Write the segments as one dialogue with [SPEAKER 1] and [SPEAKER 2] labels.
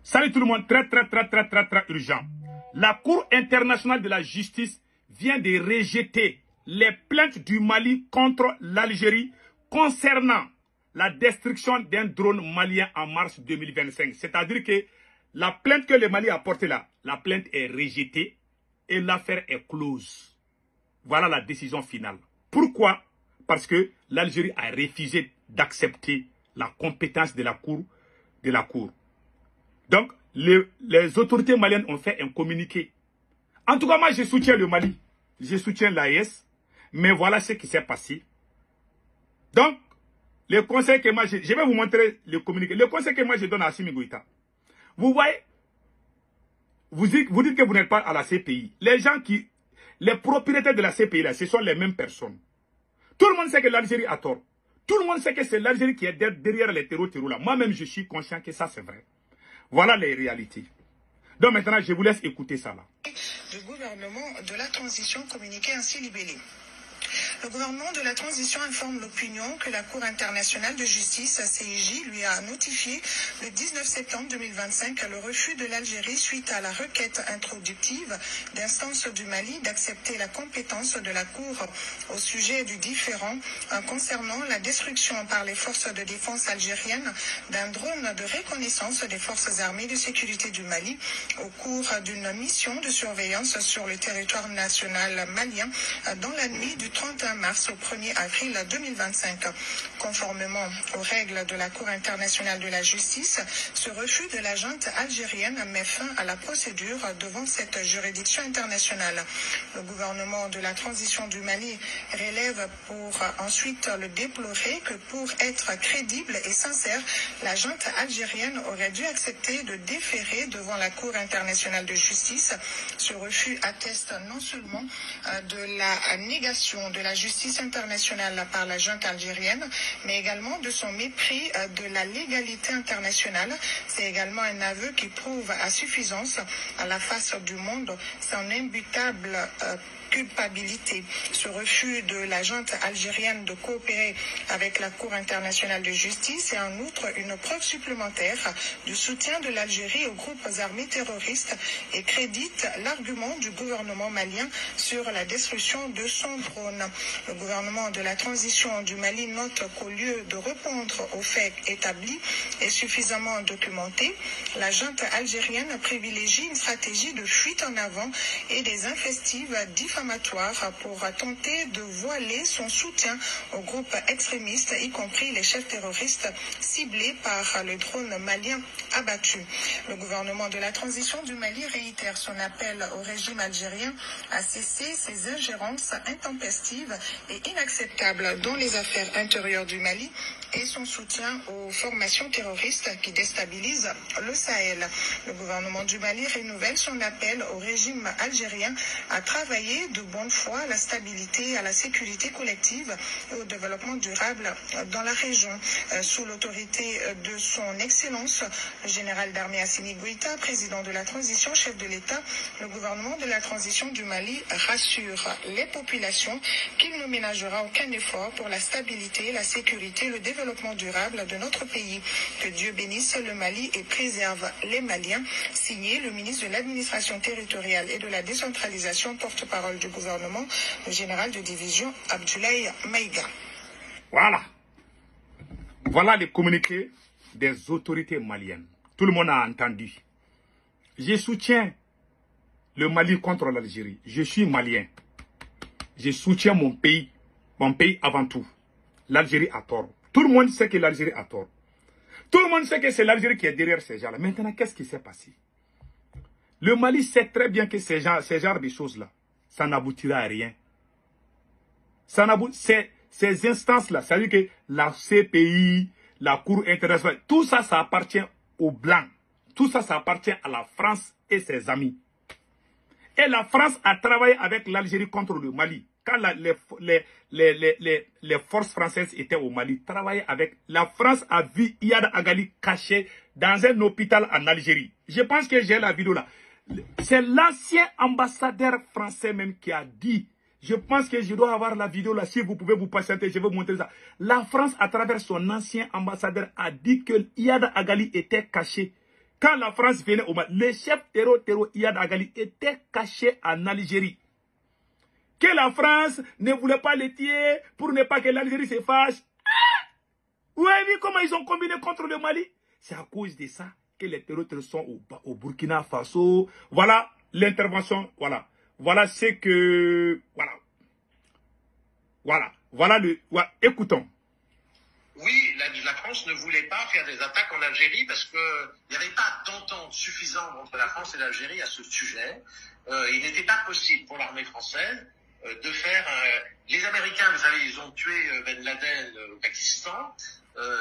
[SPEAKER 1] Salut tout le monde, très urgent. La Cour internationale de la justice vient de rejeter les plaintes du Mali contre l'Algérie concernant la destruction d'un drone malien en mars 2025. C'est-à-dire que la plainte que le Mali a portée là, la plainte est rejetée et l'affaire est close. Voilà la décision finale. Pourquoi? Parce que l'Algérie a refusé d'accepter la compétence de la Cour. Donc, les autorités maliennes ont fait un communiqué. En tout cas, moi, je soutiens le Mali. Je soutiens l'AES. Mais voilà ce qui s'est passé. Donc, le conseil que moi, je vais vous montrer le communiqué. Le conseil que moi, je donne à Assimi Goïta. Vous voyez, vous dites que vous n'êtes pas à la CPI. Les propriétaires de la CPI, là, ce sont les mêmes personnes. Tout le monde sait que l'Algérie a tort. Tout le monde sait que c'est l'Algérie qui est derrière les terreaux là. Moi-même, je suis conscient que ça, c'est vrai. Voilà les réalités. Donc maintenant, je vous laisse écouter ça là.
[SPEAKER 2] Du gouvernement de la transition communiqué ainsi libellé. Le gouvernement de la transition informe l'opinion que la Cour internationale de justice, CIJ, lui a notifié le 19 septembre 2025 le refus de l'Algérie suite à la requête introductive d'instance du Mali d'accepter la compétence de la Cour au sujet du différend concernant la destruction par les forces de défense algériennes d'un drone de reconnaissance des forces armées de sécurité du Mali au cours d'une mission de surveillance sur le territoire national malien dans la nuit du 31 mars au 1er avril 2025. Conformément aux règles de la Cour internationale de la justice, ce refus de la junte algérienne met fin à la procédure devant cette juridiction internationale. Le gouvernement de la transition du Mali relève pour ensuite le déplorer que pour être crédible et sincère, la junte algérienne aurait dû accepter de déférer devant la Cour internationale de justice. Ce refus atteste non seulement de la négation de la justice internationale par la junte algérienne, mais également de son mépris de la légalité internationale. C'est également un aveu qui prouve à suffisance à la face du monde son imbutable culpabilité. Ce refus de la junte algérienne de coopérer avec la Cour internationale de justice est en outre une preuve supplémentaire du soutien de l'Algérie aux groupes armés terroristes et crédite l'argument du gouvernement malien sur la destruction de son drone. Le gouvernement de la transition du Mali note qu'au lieu de répondre aux faits établis et suffisamment documentés, la junte algérienne privilégie une stratégie de fuite en avant et des investives diffamatoires pour tenter de voiler son soutien aux groupes extrémistes, y compris les chefs terroristes ciblés par le drone malien abattu. Le gouvernement de la transition du Mali réitère son appel au régime algérien à cesser ses ingérences intempestives et inacceptables dans les affaires intérieures du Mali et son soutien aux formations terroristes qui déstabilisent le Sahel. Le gouvernement du Mali renouvelle son appel au régime algérien à travailler de bonne foi à la stabilité, à la sécurité collective et au développement durable dans la région. Sous l'autorité de son Excellence, le général d'armée Assimi Goïta, président de la transition, chef de l'État, le gouvernement de la transition du Mali rassure les populations qu'il ne ménagera aucun effort pour la stabilité, la sécurité, le développement durable de notre pays. Que Dieu bénisse le Mali et préserve les Maliens. Signé le ministre de l'administration territoriale et de la décentralisation, porte-parole du gouvernement, le général de division Abdoulaye Maïga.
[SPEAKER 1] Voilà. Voilà les communiqués des autorités maliennes. Tout le monde a entendu. Je soutiens le Mali contre l'Algérie. Je suis malien. Je soutiens mon pays avant tout. L'Algérie a tort. Tout le monde sait que l'Algérie a tort. Tout le monde sait que c'est l'Algérie qui est derrière ces gens-là. Maintenant, qu'est-ce qui s'est passé? Le Mali sait très bien que ces genres de choses-là, ça n'aboutira à rien. Ces instances-là, c'est-à-dire que la CPI, la Cour internationale, tout ça, ça appartient aux Blancs. Tout ça, ça appartient à la France et ses amis. Et la France a travaillé avec l'Algérie contre le Mali. Quand les forces françaises étaient au Mali, travaillaient avec... La France a vu Iyad Agali caché dans un hôpital en Algérie. Je pense que j'ai la vidéo là. C'est l'ancien ambassadeur français même qui a dit... Je pense que je dois avoir la vidéo là. Si vous pouvez vous patienter, je vais vous montrer ça. La France, à travers son ancien ambassadeur, a dit que Iyad Agali était caché quand la France venait au Mali, le chef terror Iyad Agali était caché en Algérie. Que la France ne voulait pas le tuer pour ne pas que l'Algérie se fâche. Vous avez vu comment ils ont combiné contre le Mali? C'est à cause de ça que les terroristes sont au Burkina Faso. Voilà l'intervention. Voilà. Voilà ce que... Voilà le... Écoutons.
[SPEAKER 3] Oui, la France ne voulait pas faire des attaques en Algérie parce qu'il n'y avait pas d'entente suffisante entre la France et l'Algérie à ce sujet. Il n'était pas possible pour l'armée française de faire... les Américains, vous savez, ils ont tué Ben Laden au Pakistan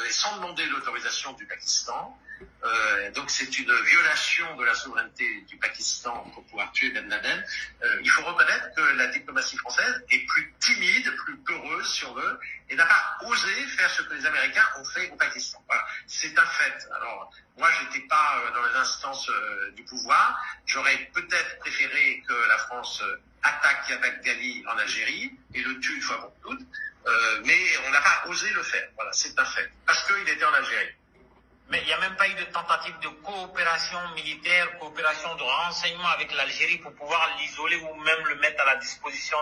[SPEAKER 3] sans demander l'autorisation du Pakistan. Donc c'est une violation de la souveraineté du Pakistan pour pouvoir tuer Ben Laden. Il faut reconnaître que la diplomatie française est plus timide, plus peureuse si on veut, et n'a pas osé faire ce que les Américains ont fait au Pakistan. Voilà, c'est un fait. Alors moi j'étais pas dans les instances du pouvoir, j'aurais peut-être préféré que la France attaque Iyad Ghali en Algérie et le tue une fois pour toutes, mais on n'a pas osé le faire. Voilà, c'est un fait, parce qu'il était en Algérie.
[SPEAKER 4] Mais il n'y a même pas eu de tentative de coopération militaire, coopération de renseignement avec l'Algérie pour pouvoir l'isoler ou même le mettre à la disposition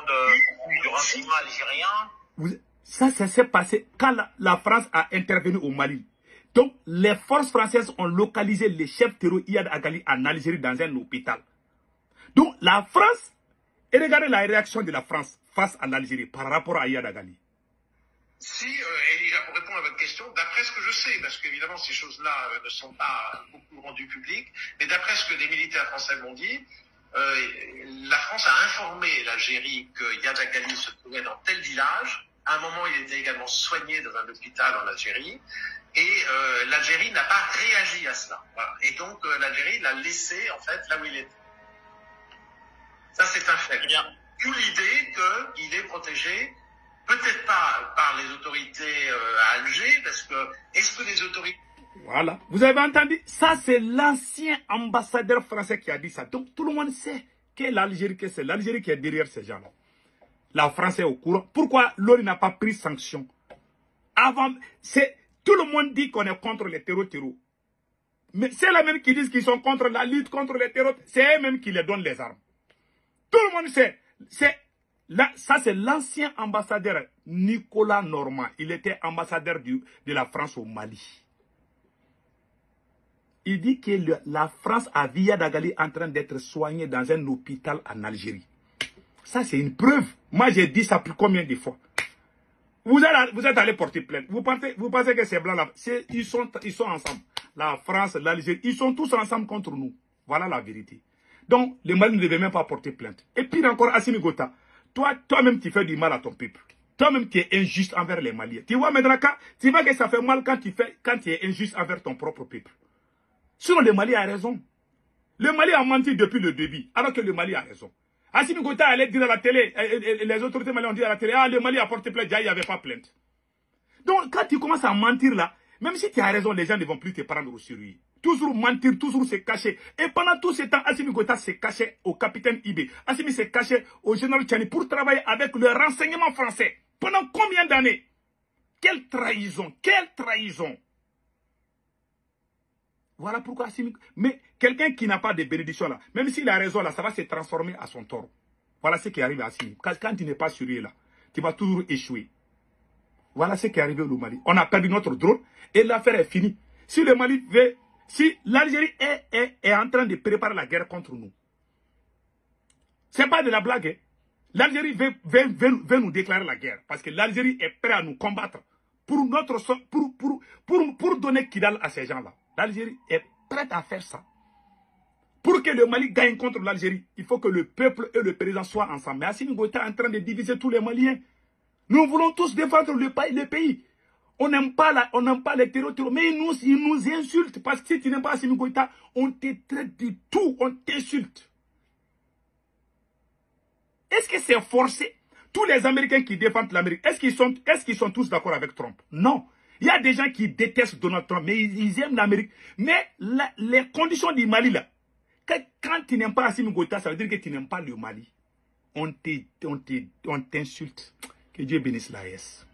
[SPEAKER 4] du renseignement algérien.
[SPEAKER 1] Ça s'est passé quand la France a intervenu au Mali. Donc, les forces françaises ont localisé le chef terroriste Iyad Agali en Algérie dans un hôpital. Donc, la France, et regardez la réaction de la France face à l'Algérie par rapport à Iyad Agali.
[SPEAKER 3] Si, Elijah, pour répondre à votre question, d'après ce que je sais, parce qu'évidemment ces choses-là ne sont pas beaucoup rendues publiques, mais d'après ce que des militaires français m'ont dit, la France a informé l'Algérie que Iyad Agali se trouvait dans tel village. À un moment, il était également soigné dans un hôpital en Algérie, et l'Algérie n'a pas réagi à cela. Voilà. Et donc l'Algérie l'a laissé en fait là où il était. Ça, c'est un fait. D'où l'idée qu'il est protégé. Peut-être pas par les autorités à Alger, parce que est-ce que les autorités...
[SPEAKER 1] Voilà, vous avez entendu? Ça, c'est l'ancien ambassadeur français qui a dit ça. Donc, tout le monde sait que l'Algérie, que c'est l'Algérie qui est derrière ces gens-là. La France est au courant. Pourquoi l'ONU n'a pas pris sanction? Avant, tout le monde dit qu'on est contre les terroristes. Mais c'est les mêmes qui disent qu'ils sont contre la lutte contre les terroristes. C'est eux-mêmes qui les donnent les armes. Tout le monde sait. Là, ça, c'est l'ancien ambassadeur Nicolas Normand. Il était ambassadeur de la France au Mali. Il dit que la France a vu Iyad Agali en train d'être soigné dans un hôpital en Algérie. Ça, c'est une preuve. Moi, j'ai dit ça plus combien de fois. Vous êtes allé porter plainte. Vous pensez que ces blancs-là, ils sont ensemble. La France, l'Algérie, ils sont tous ensemble contre nous. Voilà la vérité. Donc, le Mali ne devait même pas porter plainte. Et puis encore, Assimi Goïta. Toi-même, tu fais du mal à ton peuple. Toi-même, tu es injuste envers les Maliens. Tu vois, maintenant, tu vois que ça fait mal quand tu es injuste envers ton propre peuple. Sinon, le Mali a raison. Le Mali a menti depuis le début, alors que le Mali a raison. Assimi Goïta allait dire à la télé, les autorités maliennes ont dit à la télé, ah, le Mali a porté plainte, il n'y avait pas plainte. Donc, quand tu commences à mentir là, même si tu as raison, les gens ne vont plus te prendre au sérieux. Toujours mentir, toujours se cacher. Et pendant tout ce temps, Assimi Goïta se cachait au capitaine Ibé. Assimi se cachait au général Tchani pour travailler avec le renseignement français. Pendant combien d'années? Quelle trahison! Quelle trahison! Voilà pourquoi Assimi... Mais quelqu'un qui n'a pas de bénédiction là, même s'il a raison là, ça va se transformer à son tort. Voilà ce qui arrive à Assimi. Quand tu n'es pas sérieux là, tu vas toujours échouer. Voilà ce qui est arrivé au Mali. On a perdu notre drone et l'affaire est finie. Si le Mali veut... Si l'Algérie est en train de préparer la guerre contre nous, ce n'est pas de la blague. Hein. L'Algérie veut nous déclarer la guerre parce que l'Algérie est prête à nous combattre pour donner Kidal à ces gens-là. L'Algérie est prête à faire ça. Pour que le Mali gagne contre l'Algérie, il faut que le peuple et le président soient ensemble. Mais Assimi Goïta est en train de diviser tous les Maliens. Nous voulons tous défendre le pays. On n'aime pas les terroristes, mais ils nous insultent. Parce que si tu n'aimes pas Assimi Goïta, on te traite de tout, on t'insulte. Est-ce que c'est forcé? Tous les Américains qui défendent l'Amérique, est-ce qu'ils sont tous d'accord avec Trump? Non. Il y a des gens qui détestent Donald Trump, mais ils aiment l'Amérique. Mais les conditions du Mali, là, quand tu n'aimes pas Assimi Goïta, ça veut dire que tu n'aimes pas le Mali. On t'insulte. Que Dieu bénisse l'AES.